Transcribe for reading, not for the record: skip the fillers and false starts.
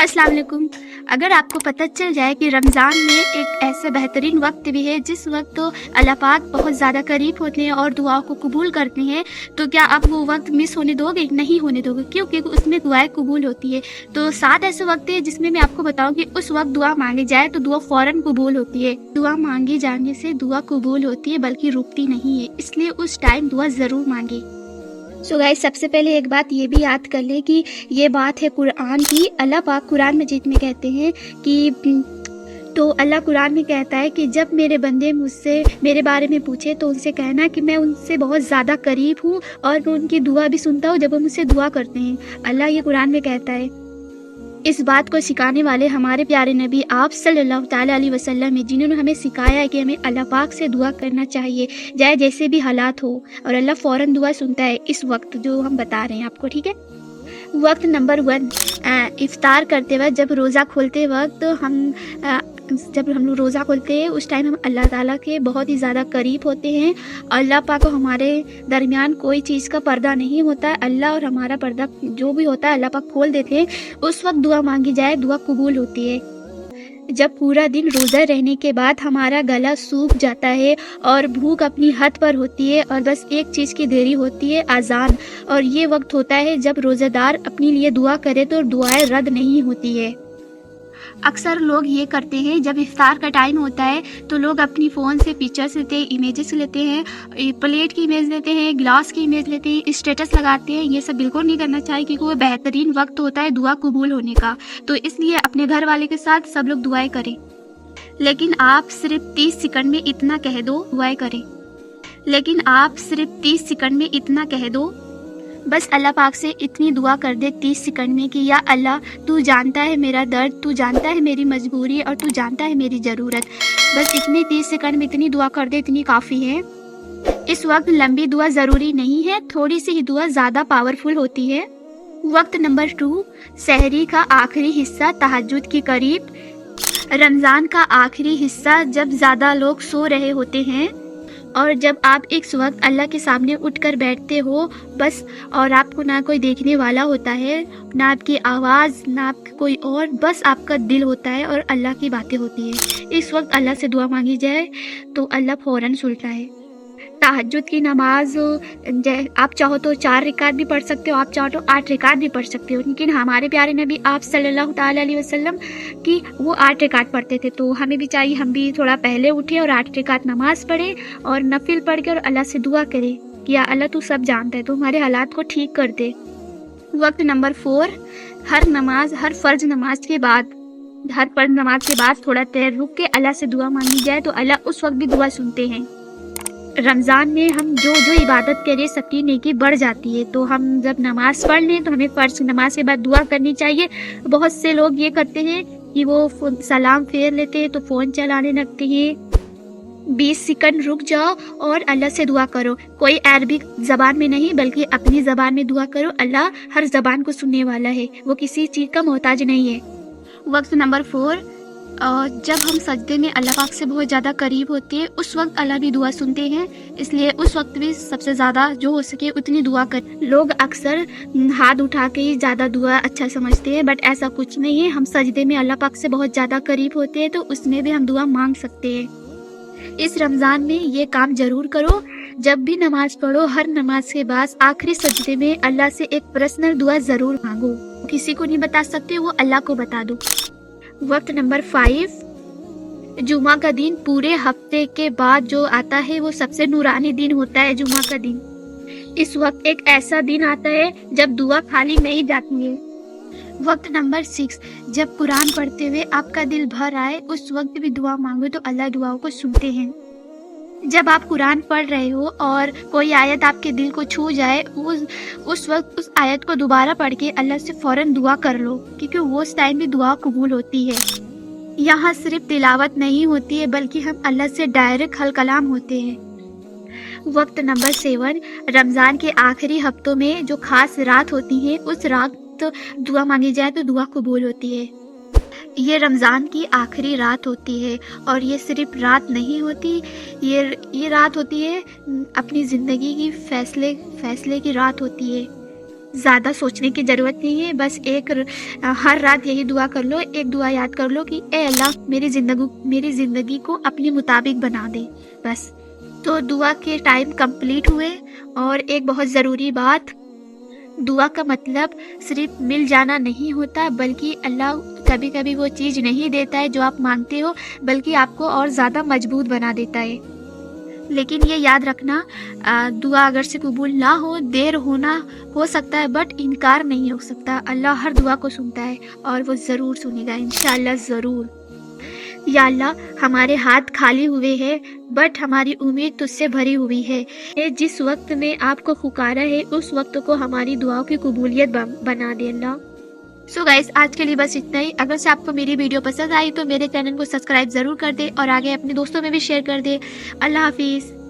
अस्सलाम वालेकुम। अगर आपको पता चल जाए कि रमज़ान में एक ऐसा बेहतरीन वक्त भी है जिस वक्त तो अल्लाह पाक बहुत ज़्यादा करीब होते हैं और दुआओं को कबूल करते हैं, तो क्या आप वो वक्त मिस होने दोगे? नहीं होने दोगे, क्योंकि उसमें दुआएं कबूल होती है। तो 7 ऐसे वक्त है जिसमें मैं आपको बताऊं कि उस वक्त दुआ मांगी जाए तो दुआ फ़ौरन कबूल होती है। दुआ मांगी जाने से दुआ कबूल होती है, बल्कि रुकती नहीं है, इसलिए उस टाइम दुआ ज़रूर मांगे। सो गाइस, सबसे पहले एक बात ये भी याद कर ले कि ये बात है कुरान की। अल्लाह पाक कुरान मजीद में कहते हैं कि तो अल्लाह कुरान में कहता है कि जब मेरे बंदे मुझसे मेरे बारे में पूछे तो उनसे कहना कि मैं उनसे बहुत ज़्यादा करीब हूँ और मैं उनकी दुआ भी सुनता हूँ जब वो मुझसे दुआ करते हैं। अल्लाह ये कुरान में कहता है। इस बात को सिखाने वाले हमारे प्यारे नबी आप सल्लल्लाहु ताला अलैहि वसल्लम हैं, जिन्होंने हमें सिखाया है कि हमें अल्लाह पाक से दुआ करना चाहिए, चाहे जैसे भी हालात हो, और अल्लाह फ़ौरन दुआ सुनता है इस वक्त जो हम बता रहे हैं आपको। ठीक है। वक्त नंबर 1, इफ्तार करते वक्त, जब रोज़ा खोलते वक्त जब हम लोग रोज़ा खोलते हैं उस टाइम हम अल्लाह ताला के बहुत ही ज़्यादा करीब होते हैं। अल्लाह पाक को हमारे दरमियान कोई चीज़ का पर्दा नहीं होता है। अल्लाह और हमारा पर्दा जो भी होता है अल्लाह पाक खोल देते हैं। उस वक्त दुआ मांगी जाए, दुआ कबूल होती है। जब पूरा दिन रोज़ा रहने के बाद हमारा गला सूख जाता है और भूख अपनी हद पर होती है और बस एक चीज़ की देरी होती है, अज़ान। और ये वक्त होता है जब रोज़ेदार अपने लिए दुआ करे तो दुआएं रद्द नहीं होती है। अक्सर लोग ये करते हैं, जब इफ्तार का टाइम होता है तो लोग अपनी फ़ोन से पिक्चर्स लेते हैं, इमेजेस लेते हैं, प्लेट की इमेज लेते हैं, ग्लास की इमेज लेते हैं, स्टेटस लगाते हैं। ये सब बिल्कुल नहीं करना चाहिए, क्योंकि वो बेहतरीन वक्त होता है दुआ कबूल होने का। तो इसलिए अपने घर वाले के साथ सब लोग दुआएं करें, लेकिन आप सिर्फ 30 सेकंड में इतना कह दो, दुआएं करें, लेकिन आप सिर्फ 30 सेकंड में इतना कह दो, बस अल्लाह पाक से इतनी दुआ कर दे 30 सेकंड में कि या अल्लाह, तू जानता है मेरा दर्द, तू जानता है मेरी मजबूरी और तू जानता है मेरी ज़रूरत। बस इतनी 30 सेकंड में इतनी दुआ कर दे, इतनी काफ़ी है। इस वक्त लंबी दुआ ज़रूरी नहीं है, थोड़ी सी ही दुआ ज़्यादा पावरफुल होती है। वक्त नंबर 2, सहरी का आखिरी हिस्सा तहज्जुद के करीब। रमज़ान का आखिरी हिस्सा जब ज़्यादा लोग सो रहे होते हैं और जब आप एक वक्त अल्लाह के सामने उठकर बैठते हो बस, और आपको ना कोई देखने वाला होता है, ना आपकी आवाज़, ना आपका कोई और, बस आपका दिल होता है और अल्लाह की बातें होती है। इस वक्त अल्लाह से दुआ मांगी जाए तो अल्लाह फ़ौरन सुनता है। तहज्जुद की नमाज आप चाहो तो 4 रिकात भी पढ़ सकते हो, आप चाहो तो 8 रिकात भी पढ़ सकते हो, लेकिन हमारे प्यारे नबी आप सल्लल्लाहु ताला अलैहि वसल्लम की वो 8 रिकात पढ़ते थे। तो हमें भी चाहिए हम भी थोड़ा पहले उठे और 8 रिकात नमाज पढ़े और नफिल पढ़ के और अल्लाह से दुआ करें कि या अल्लाह तू सब जानता है, तो हमारे हालात को ठीक कर दे। वक्त नंबर 4, हर फ़र्ज नमाज के बाद थोड़ा देर रुक के अल्लाह से दुआ मांगी जाए तो अल्लाह उस वक्त भी दुआ सुनते हैं। रमज़ान में हम जो इबादत करें सबकी नेकी बढ़ जाती है। तो हम जब नमाज़ पढ़ लें तो हमें फ़र्ज़ नमाज के बाद दुआ करनी चाहिए। बहुत से लोग ये करते हैं कि वो सलाम फेर लेते हैं तो फ़ोन चलाने लगते हैं। 20 सेकंड रुक जाओ और अल्लाह से दुआ करो। कोई अरबी ज़बान में नहीं, बल्कि अपनी ज़बान में दुआ करो। अल्लाह हर ज़बान को सुनने वाला है, वो किसी चीज़ का मोहताज नहीं है। वक्त नंबर 4, जब हम सजदे में अल्लाह पाक से बहुत ज़्यादा करीब होते हैं उस वक्त अल्लाह भी दुआ सुनते हैं, इसलिए उस वक्त भी सबसे ज़्यादा जो हो सके उतनी दुआ कर। लोग अक्सर हाथ उठा के ही ज़्यादा दुआ अच्छा समझते हैं, बट ऐसा कुछ नहीं है। हम सजदे में अल्लाह पाक से बहुत ज़्यादा करीब होते हैं तो उसमें भी हम दुआ मांग सकते हैं। इस रमज़ान में ये काम ज़रूर करो, जब भी नमाज़ पढ़ो हर नमाज के बाद आखिरी सजदे में अल्लाह से एक पर्सनल दुआ ज़रूर मांगो। किसी को नहीं बता सकते, वो अल्लाह को बता दो। वक्त नंबर 5, जुमा का दिन। पूरे हफ्ते के बाद जो आता है वो सबसे नूरानी दिन होता है, जुमा का दिन। इस वक्त एक ऐसा दिन आता है जब दुआ खाली नहीं जाती है। वक्त नंबर 6, जब कुरान पढ़ते हुए आपका दिल भर आए उस वक्त भी दुआ मांगो तो अल्लाह दुआओं को सुनते हैं। जब आप कुरान पढ़ रहे हो और कोई आयत आपके दिल को छू जाए, उस वक्त उस आयत को दोबारा पढ़ के अल्लाह से फ़ौरन दुआ कर लो, क्योंकि वो उस टाइम भी दुआ कबूल होती है। यहाँ सिर्फ तिलावत नहीं होती है, बल्कि हम अल्लाह से डायरेक्ट हल कलाम होते हैं। वक्त नंबर 7, रमज़ान के आखिरी हफ्तों में जो खास रात होती है उस रात तो दुआ मांगी जाए तो दुआ कबूल होती है। ये रमज़ान की आखिरी रात होती है और ये सिर्फ रात नहीं होती, ये रात होती है अपनी ज़िंदगी की फैसले की रात होती है। ज़्यादा सोचने की ज़रूरत नहीं है, बस हर रात यही दुआ कर लो, एक दुआ याद कर लो कि ए अल्लाह मेरी ज़िंदगी को अपने मुताबिक बना दे, बस। तो दुआ के टाइम कंप्लीट हुए। और एक बहुत ज़रूरी बात, दुआ का मतलब सिर्फ मिल जाना नहीं होता, बल्कि अल्लाह कभी कभी वो चीज़ नहीं देता है जो आप मांगते हो, बल्कि आपको और ज़्यादा मजबूत बना देता है। लेकिन ये याद रखना, दुआ अगर से कबूल ना हो, देर होना हो सकता है, बट इनकार नहीं हो सकता। अल्लाह हर दुआ को सुनता है और वो ज़रूर सुनेगा, इंशाअल्लाह ज़रूर। या अल्लाह, हमारे हाथ खाली हुए हैं, बट हमारी उम्मीद तुझसे भरी हुई है। जिस वक्त में आपको पुकारा है, उस वक्त को हमारी दुआओं की कबूलियत बना दे अल्लाह। सो गाइस, आज के लिए बस इतना ही। अगर से आपको मेरी वीडियो पसंद आई तो मेरे चैनल को सब्सक्राइब ज़रूर कर दे और आगे अपने दोस्तों में भी शेयर कर दे। अल्लाह हाफिज़।